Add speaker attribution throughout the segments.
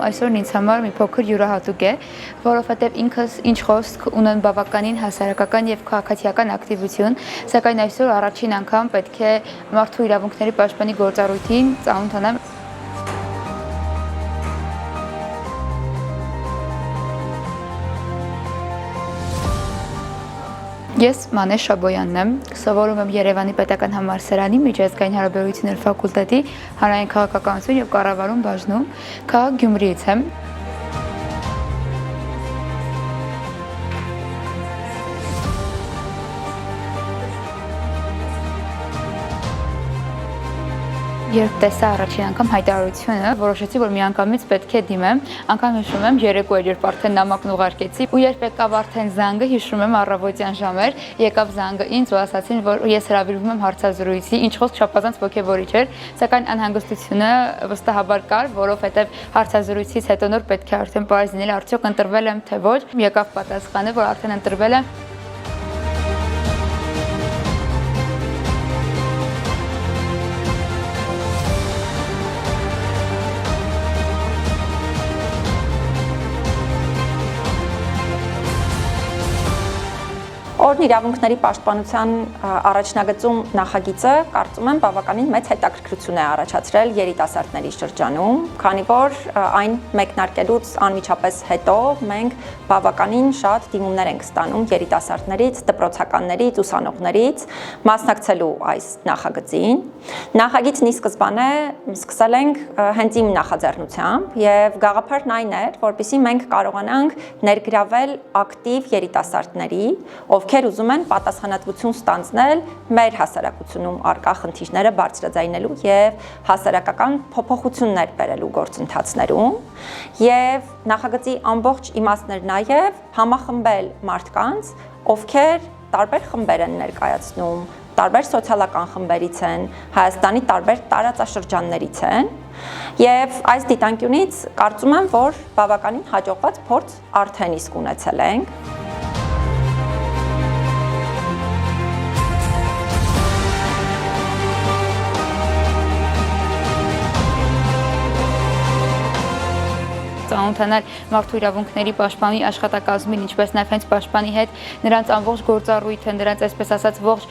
Speaker 1: այսօրն ինձ համար մի փոքր յուրահատուկ է, որովհետև ինքս ինչ խոսք ունեն բավականին հասարակական եւ քաղաքացիական ակտիվություն, սակայն այսօր առաջին անգամ պետք է մարդու իրավունքների պաշտպանի գործառույթին ծանոթանամ։ Ես Մանե Շաբոյանն եմ, սովորում եմ Երևանի պետական համալսարանի միջազգային հարաբերությունների ֆակուլտետի հանրային քաղաքականություն եւ կառավարում բաժնում, քաղաք Գյումրիից եմ։ Երբ տեսա առաջին անգամ հայտարարությունը, որոշեցի, որ միանգամից պետք է դիմեմ, անգամ հիշում եմ երեկո էր, երբ արդեն նամակն ուղարկեցի, ու երբ եկավ արդեն զանգը, հիշում եմ առավոտյան ժամեր, եկավ զանգը ինձ ու ասացին, որ ես հրավիրվում եմ հարցազրույցի, ինչ խոսք չափազանց ոգևորիչ էր, սակայն անհանգստությունը վստահաբար կար, որովհետև հարցազրույցից հետո նոր պետք է արդեն պարզ լինել, արդյոք ընտրվել եմ թե ոչ, եկավ պատասխանը, որ արդեն ընտրվել եմ։
Speaker 2: Օրհն իրավունքների պաշտպանության առաջնագծում նախագիծը կարծում եմ բավականին մեծ հետաքրքրություն է առաջացրել երիտասարդների շրջանում, քանի որ այն մեկնարկելուց անմիջապես հետո մենք բավականին շատ դիմումներ ենք ստանում երիտասարդներից, դպրոցականներից, ուսանողներից մասնակցելու այս նախագծին։ Նախագիծն ի սկզբանե սկսել ենք հենց իմ նախաձեռնությամբ եւ գաղափարն այն էր, որպեսզի մենք կարողանանք ներգրավել ակտիվ երիտասարդների, ովքեր ուզում են պատասխանատվություն ստանձնել մեր հասարակությունում առկա խնդիրները բարձրաձայնելու եւ հասարակական փոփոխություններ բերելու գործընթացներում եւ նախագծի ամբողջ իմաստն էր նաեւ համախմբել մարդկանց, ովքեր տարբեր խմբեր են ներկայացնում, տարբեր սոցիալական խմբերից են, Հայաստանի տարբեր տարածաշրջաններից են եւ այս դիտանկյունից կարծում եմ, որ բավականին հաջողված փորձ արդեն իսկ ունեցել ենք։
Speaker 1: Ծանոթանալ մարդու իրավունքների պաշտպանի աշխատակազմին, ինչպես նաև հենց պաշտպանի հետ նրանց ամբողջ գործառույթը, նրանց այսպես ասած ողջ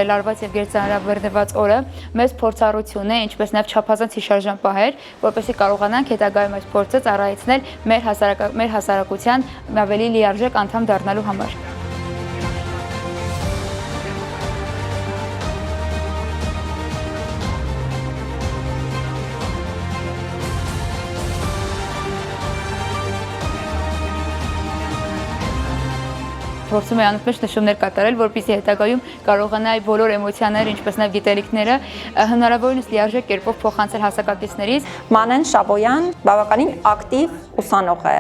Speaker 1: լարված եւ գերծանրաբեռնված օրը մեծ փորձառություն է, ինչպես նաև չափազանց հիշարժան պահեր, որպեսզի կարողանանք հետագայում այս փորձը ծառայեցնել մեր հասարակության ավելի լիարժեք անդամ դառնալու համար։ Փորձում է անընդմեջ նշումներ կատարել, որպեսզի հետագայում կարողանա բոլոր էմոցիաները, ինչպես նաև գիտելիքները հնարավորինս լիարժեք կերպով փոխանցել հասակակիցներից։
Speaker 2: Մանեն Շաբոյան բավականին ակտիվ ուսանող է,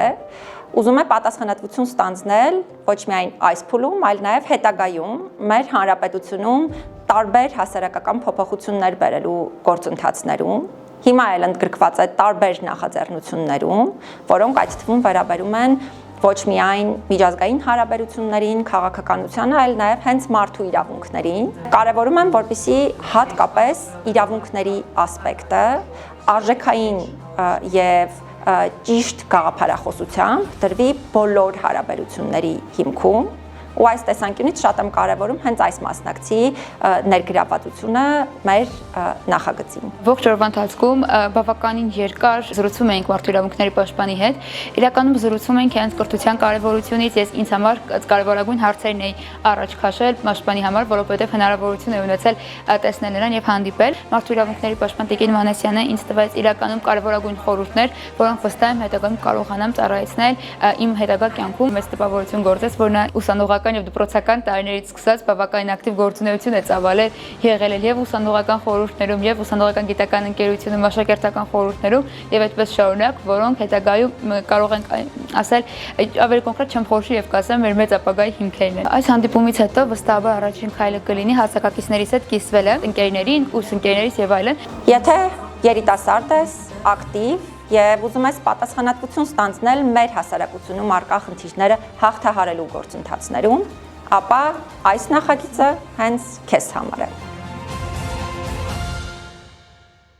Speaker 2: ուզում է պատասխանատվություն ստանձնել ոչ միայն այս փուլում, այլ նաև հետագայում մեր հանրապետությունում տարբեր հասարակական փոփոխություններ բերելու գործընթացներում։ Հիմա էլ ընդգրկված է տարբեր նախաձեռնություններում, որոնք այդ թվում վերաբերում են ոչ միայն միջազգային հարաբերություններին, քաղաքականությանը, այլ նաև հենց մարդու իրավունքներին։ Կարևորում եմ, որպեսզի հատկապես իրավունքների ասպեկտը արժեքային եւ ճիշտ գաղափարախոսությամբ դրվի բոլոր հարաբերությունների հիմքում։ Ու այս տեսանկյունից շատ եմ կարևորում հենց այս մասնակցի ներգրավվածությունը մեր նախագծին։
Speaker 1: Ողջ օրվա ընթացքում բավականին երկար զրուցում էինք մարդու իրավունքների պաշտպանի հետ։ Իրականում զրուցում էինք հենց կրթության կարևորությունից, ես ինձ համար կարևորագույն հարցերն էի առաջ քաշել պաշտպանի համար, որովհետև հնարավորություն է ունեցել տեսնել նրան եւ հանդիպել։ Մարդու իրավունքների պաշտպան Տիկին Մանեսյանը ինձ տվեց իրականում կարևորագույն խորհուրդներ, որոնք վստահ եմ հետագայում կարողանամ ծառայեցնել իմ հետագա կյանքում։ Մեծ տպավորություն գործեց, որ նա ուսանողական եւ դպրոցական տարիներից սկսած բավականին ակտիվ գործունեություն է ծավալել, եղել է եւ ուսանողական խորհուրդներում, եւ ուսանողական գիտական ընկերությունում, աշակերտական խորհուրդներում եւ այդպես շարունակ, որոնք հետագայում կարող ենք ասել ավելի կոնկրետ չեմ խորհրդի եւ կասեմ մեր մեծ ապագայի հիմքերն են։ Այս հանդիպումից հետո վստահաբար առաջին քայլը կլինի հասակակիցներից հետ կիսվելը, ընկերներին, ուսընկերներից եւ այլն։
Speaker 2: Եթե երիտասարդ ես, ակտիվ եւ ուզում ես պատասխանատվություն ստանձնել մեր հասարակությունում առկա խնդիրները հաղթահարելու գործընթացներում, ապա այս նախագիծը հենց քեզ համար է։